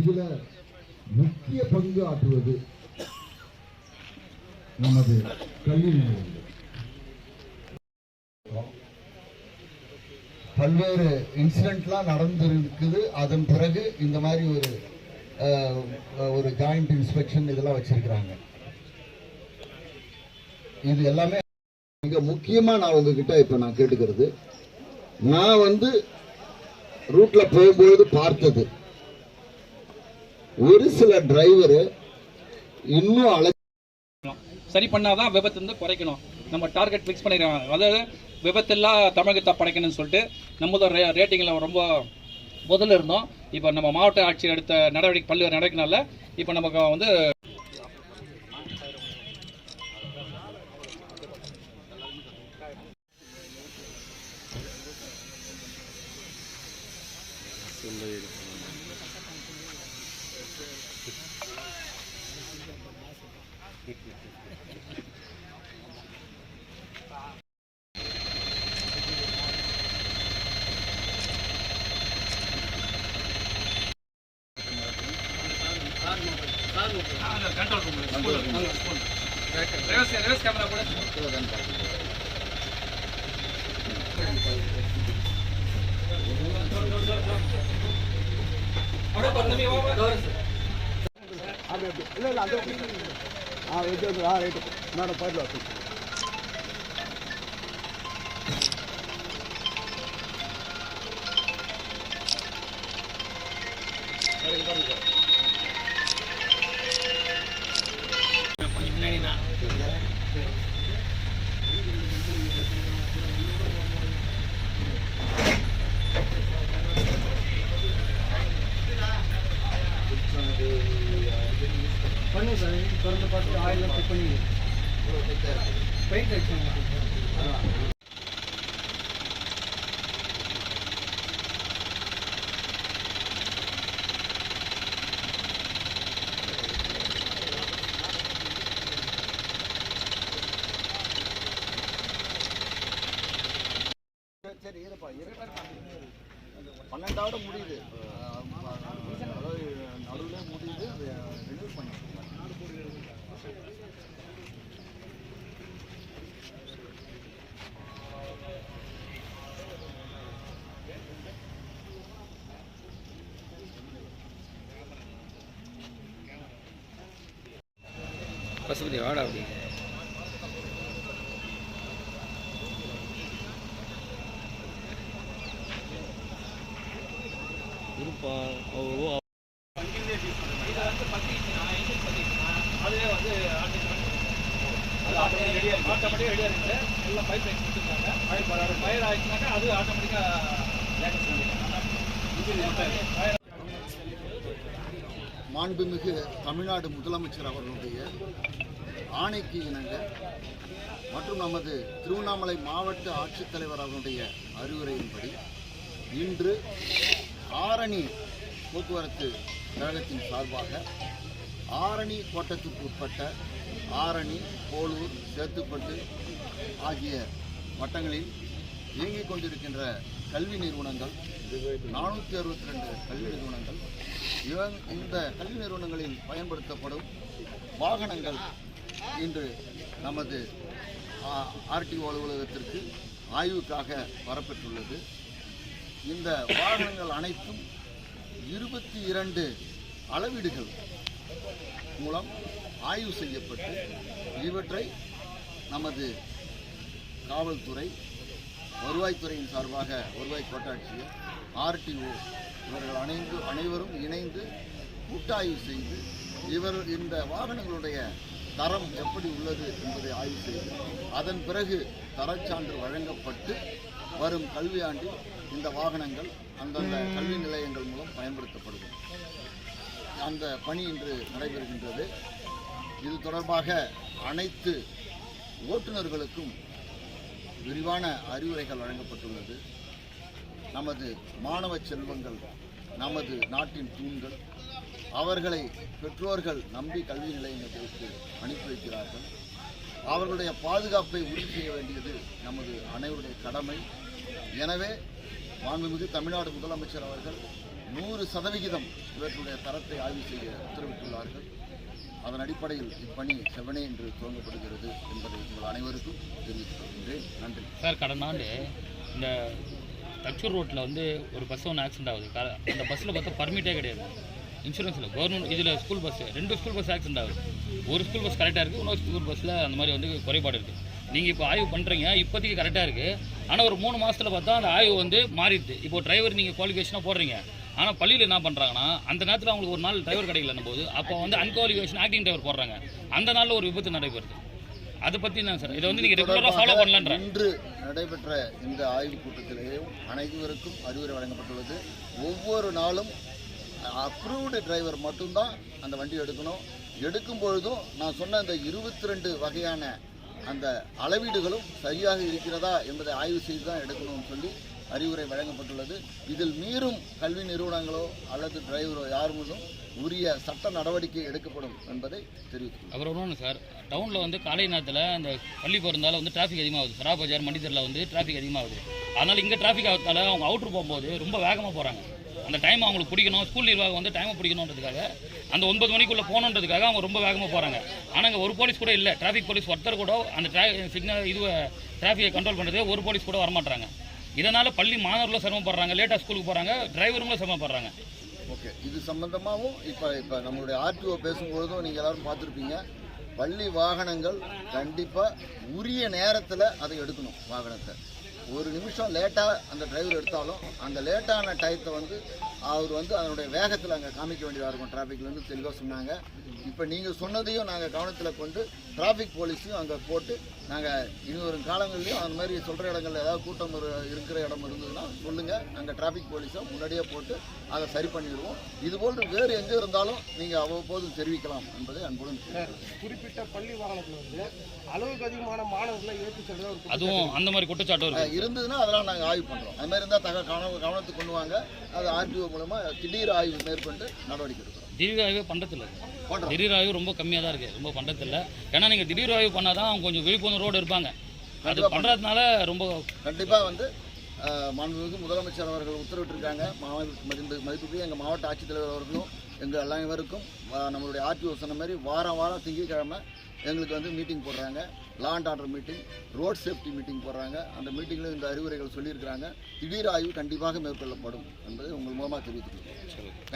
இதில் முக்கிய பங்கு ஆற்றுவது நமது கல்வி நிலையங்கள். பல்வேறு இன்சிடென்ட்லாம் நடந்திருக்குது. அதன் பிறகு இந்த மாதிரி ஒரு ஜாயிண்ட் இன்ஸ்பெக்ஷன் இதெல்லாம் வச்சிருக்கிறாங்க. இது எல்லாமே மிக முக்கியமா நான் உங்ககிட்ட இப்ப நான் கேட்டுக்கிறது, நான் ரூட்ல போகும்போது பார்த்தது, ஒரு சில டிரைவர் இன்னும் சரி பண்ணாதான் விபத்து குறைக்கணும். நம்ம டார்கெட் ஃபிக்ஸ் பண்ணிடுறாங்க. அதாவது விபத்தெல்லாம் தமிழகத்தை படைக்கணும்னு சொல்லிட்டு நம்ம ரேட்டிங்கில் ரொம்ப முதல்ல இருந்தோம். இப்போ நம்ம மாவட்ட ஆட்சியர் எடுத்த நடவடிக்கை பல்வேறு நடவடிக்கைனால இப்போ நமக்கு கண்ட்ரோல் ரூம் ரிவர்ஸ் கேமரா கூட பண்ணு சார். திறந்து பார்த்து ஆயிலாம் செக் பண்ணி பெயிண்ட் அடிச்சு சரி இருப்பா 12 முடியுது, நடுவில் முடியுது, அதை ரினியூ பண்ணி பசுபதி வாடா அப்படி இருப்பா. அதுவே ஆட்டோமேட்டிக்காக ரெடியாக இருக்குது. எல்லாம் பைப் லைன் கொடுத்துருக்காங்க. ஃபயர் ஆயிடுச்சுனாக்கா அது ஆட்டோமேட்டிக்காக மாண்புமிகு தமிழ்நாடு முதலமைச்சர் அவர்களுடைய ஆணைக்கு இணங்க மற்றும் நமது திருவண்ணாமலை மாவட்ட ஆட்சித்தலைவர் அவர்களுடைய அறிவுரையின்படி இன்று ஆரணி போக்குவரத்து கழகத்தின் சார்பாக ஆரணி கோட்டத்துக்கு உட்பட்ட ஆரணி, போலூர், சேத்துப்பட்டு ஆகிய வட்டங்களில் இயங்கிக் கொண்டிருக்கின்ற கல்வி நிறுவனங்கள் 462 கல்வி நிறுவனங்கள், இந்த கல்வி நிறுவனங்களில் பயன்படுத்தப்படும் வாகனங்கள் இன்று நமது ஆர்டிஓ அலுவலகத்திற்கு ஆய்வுக்காக வரப்பெற்றுள்ளது. இந்த வாகனங்கள் அனைத்தும் 22 அளவீடுகள் மூலம் ஆய்வு செய்யப்பட்டு இவற்றை நமது காவல்துறை, வருவாய்த்துறையின் சார்பாக வருவாய் கோட்டாட்சியர், ஆர்டிஓ இவர்கள் அனைவரும் இணைந்து கூட்டாய்வு செய்து இந்த வாகனங்களுடைய தரம் எப்படி உள்ளது என்பதை ஆய்வு செய்து அதன் பிறகு தரச்சான்று வழங்கப்பட்டு வரும் கல்வியாண்டில் இந்த வாகனங்கள் அந்தந்த கல்வி நிலையங்கள் மூலம் பயன்படுத்தப்படும். அந்த பணி இன்று நடைபெறுகின்றது. இது தொடர்பாக அனைத்து ஓட்டுநர்களுக்கும் விரிவான அறிவுரைகள் வழங்கப்பட்டுள்ளது. நமது மாணவ செல்வங்கள் நமது நாட்டின் தூண்கள். அவர்களை பெற்றோர்கள் நம்பி கல்வி நிலையங்களுக்கு அனுப்பி வைக்கிறார்கள். அவர்களுடைய பாதுகாப்பை உறுதி செய்ய வேண்டியது நமது அனைவருடைய கடமை. எனவே மாண்புமிகு தமிழ்நாடு முதலமைச்சர் அவர்கள் 100% இவற்றுடைய தரத்தை ஆய்வு செய்ய உத்தரவிட்டுள்ளார்கள். அதன் அடிப்படையில் இப்பணி செவனே என்று துவங்கப்படுகிறது என்பதை உங்கள் அனைவருக்கும் தெரிவித்துக் கொள்கின்றேன். நன்றி. சார், கடந்த ஆண்டு இந்த தச்சூர் ரோட்டில் வந்து ஒரு பஸ் ஒன்று ஆக்சிடென்ட் ஆகுது. அந்த பஸ்ஸில் பார்த்தா பர்மிட்டே கிடையாது, இன்சூரன்ஸ் இல்லை, கவர்மெண்ட். இதில் school bus 2 school bus accident ஆகுது. ஒரு ஸ்கூல் பஸ் கரெக்டாக இருக்குது, இன்னொரு ஸ்கூல் பஸ்ஸில் அந்த மாதிரி வந்து குறைபாடு இருக்குது. நீங்கள் இப்போ ஆய்வு பண்ணுறீங்க, இப்போதைக்கு கரெக்டாக இருக்குது. ஆனால் ஒரு 3 மாதத்தில் பார்த்தா அந்த ஆய்வு வந்து மாறிடுது. இப்போ டிரைவர் நீங்கள் குவாலிஃபிகேஷனாக போடுறீங்க, ஆனால் பள்ளியில் என்ன பண்ணுறாங்கன்னா அந்த நேரத்தில் அவங்களுக்கு ஒரு நாள் டிரைவர் கிடைக்கலன்னும் போது அப்போ வந்து அன்குவாலிஃபிகேஷன் ஆக்டிங் டிரைவர் போடுறாங்க. அந்த நாளில் ஒரு விபத்து நடைபெறுது. அதை பற்றி என்ன சார், இதை வந்து நீங்கள் ரெகுலராக ஃபாலோ பண்ணலான்ற? இன்று நடைபெற்ற இந்த ஆய்வுக் கூட்டத்திலேயும் அனைவருக்கும் அறிவுரை வழங்கப்பட்டுள்ளது. ஒவ்வொரு நாளும் அப்ரூவ்டு டிரைவர் மட்டும்தான் அந்த வண்டி எடுக்கணும். எடுக்கும் பொழுதும் நான் சொன்ன இந்த 22 வகையான அந்த அளவீடுகளும் சரியாக இருக்கிறதா என்பதை ஆய்வு செய்து தான் எடுக்கணும்னு சொல்லி அறிவுரை வழங்கப்பட்டுள்ளது. இதில் மீறும் கல்வி நிறுவனங்களோ அல்லது டிரைவரோ யார் மீதும் உரிய சட்ட நடவடிக்கை எடுக்கப்படும் என்பதை தெரிவித்துள்ளது. அப்புறம் ஒன்று சார், டவுனில் வந்து காலை நேரத்தில் அந்த பள்ளி போகிறதால வந்து டிராஃபிக் அதிகமாகுது. சரா பஜார் மண்டித்தரில் வந்து டிராஃபிக் அதிகமாகுது. அதனால் இங்கே டிராஃபிக் ஆகிறதால அவங்க அவுட்ரு போகும்போது ரொம்ப வேகமாக போகிறாங்க. அந்த டைம் அவங்களுக்கு பிடிக்கணும், ஸ்கூல் நிர்வாகம் வந்து டைமை பிடிக்கணுன்றதுக்காக அந்த 9 மணிக்குள்ளே போகணுன்றதுக்காக அவங்க ரொம்ப வேகமாக போகிறாங்க. ஆனால் இங்கே ஒரு போலீஸ் கூட இல்லை, டிராஃபிக் போலீஸ் ஒருத்தர் கூட அந்த சிக்னல் டிராஃபிக்கை கண்ட்ரோல் பண்ணுறது ஒரு போலீஸ் கூட வரமாட்டாங்க. இதனால் பள்ளி மாணவர்களும் சிரமப்படுறாங்க, லேட்டாக ஸ்கூலுக்கு போகிறாங்க, டிரைவருங்களும் சிரமப்படுறாங்க. ஓகே, இது சம்பந்தமாகவும் இப்போ நம்மளுடைய ஆர்டிஓ பேசும்பொழுதும் நீங்கள் எல்லாரும் பார்த்துருப்பீங்க. பள்ளி வாகனங்கள் கண்டிப்பாக உரிய நேரத்தில் அதை எடுக்கணும். வாகனத்தை ஒரு நிமிஷம் லேட்டாக அந்த டிரைவர் எடுத்தாலும் அந்த லேட்டான டயத்தை வந்து அவர் வந்து அதனுடைய வேகத்தில் அங்கே காமிக்க வேண்டியதாக இருக்கும். டிராஃபிக்லேருந்து தெளிவாக சொன்னாங்க. இப்போ நீங்கள் சொன்னதையும் நாங்கள் கவனத்தில் கொண்டு டிராஃபிக் போலீஸையும் அங்கே போட்டு நாங்கள் இனி வரும் காலங்கள்லையும் அந்த மாதிரி சொல்கிற இடங்களில் ஏதாவது கூட்டம் இருக்கிற இடம் இருந்ததுன்னா சொல்லுங்கள். நாங்கள் டிராஃபிக் போலீஸை முன்னாடியே போட்டு அதை சரி பண்ணிடுவோம். இதுபோன்று வேறு எங்கே இருந்தாலும் நீங்கள் அவ்வப்போது தெரிவிக்கலாம் என்பதை அன்புடன் குறிப்பிட்ட பள்ளி வாகனத்தில் வந்து அளவுக்கு அதிகமான மாணவர்களை ஏற்றி செல்வது அதுவும் அந்த மாதிரி குற்றச்சாட்டு இருந்ததுன்னா அதெல்லாம் நாங்கள் ஆய்வு பண்ணுறோம். அது மாதிரி இருந்தால் கவனத்துக்கு கொண்டு வாங்க. அது ஆர்டிஓ மூலமாக திடீர் ஆய்வு மேற்கொண்டு நடவடிக்கை எடுக்கிறோம். திடீர் ஆய்வு பண்ணுறதில்ல, திடீர் ஆய்வு ரொம்ப கம்மியாக தான் இருக்குது, ரொம்ப பண்ணுறதில்ல. ஏன்னா நீங்கள் திடீர் ஆய்வு பண்ணால் தான் அவங்க கொஞ்சம் விழிப்புணர்வு ரோடு இருப்பாங்க. அது பண்ணுறதுனால ரொம்ப கண்டிப்பாக வந்து மாண்புமிகு முதலமைச்சர் அவர்கள் உத்தரவிட்டிருக்காங்க. மதிப்புக்குரிய எங்கள் மாவட்ட ஆட்சித்தலைவர் அவர்களும் எங்கள் அனைவருக்கும் நம்மளுடைய ஆர்டிஓ சொன்ன மாதிரி வாரம் திங்கட்கிழமை எங்களுக்கு வந்து மீட்டிங் போடுறாங்க. Law and order meeting, road safety meeting போடுறாங்க. அந்த மீட்டிங்கில் இந்த அறிவுரைகள் சொல்லியிருக்கிறாங்க. திடீர் ஆய்வு கண்டிப்பாக மேற்கொள்ளப்படும் என்பதை உங்கள் மூலமாக தெரிவித்துக்கிறோம்.